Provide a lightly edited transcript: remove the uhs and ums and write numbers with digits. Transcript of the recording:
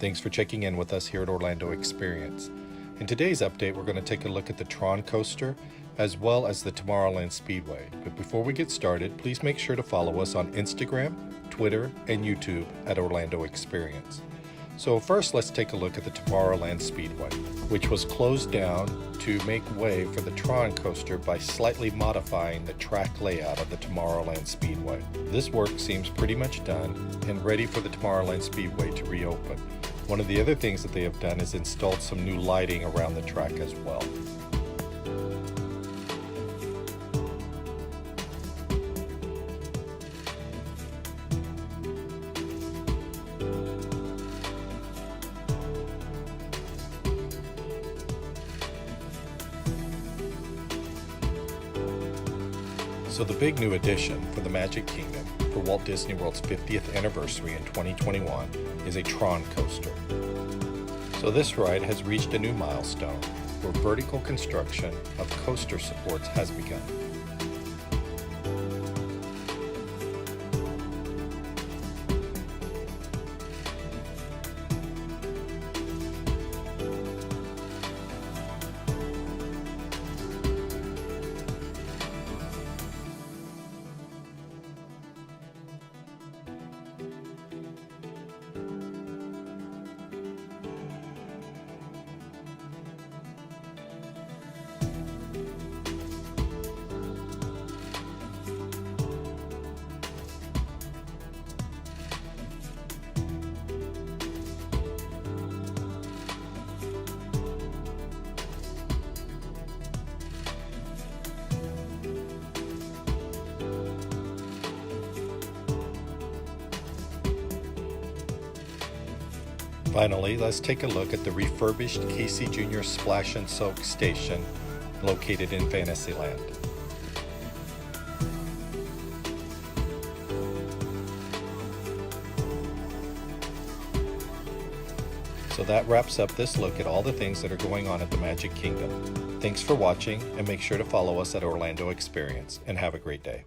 Thanks for checking in with us here at Orlando Experience. In today's update, we're going to take a look at the Tron coaster as well as the Tomorrowland Speedway. But before we get started, please make sure to follow us on Instagram, Twitter, and YouTube at Orlando Experience. So first, let's take a look at the Tomorrowland Speedway, which was closed down to make way for the Tron coaster by slightly modifying the track layout of the Tomorrowland Speedway. This work seems pretty much done and ready for the Tomorrowland Speedway to reopen. One of the other things that they have done is installed some new lighting around the track as well. So the big new addition for the Magic Kingdom for Walt Disney World's 50th anniversary in 2021 is a Tron coaster. So this ride has reached a new milestone where vertical construction of coaster supports has begun. Finally, let's take a look at the refurbished Casey Jr. Splash and Soak station located in Fantasyland. So that wraps up this look at all the things that are going on at the Magic Kingdom. Thanks for watching, and make sure to follow us at Orlando Experience, and have a great day.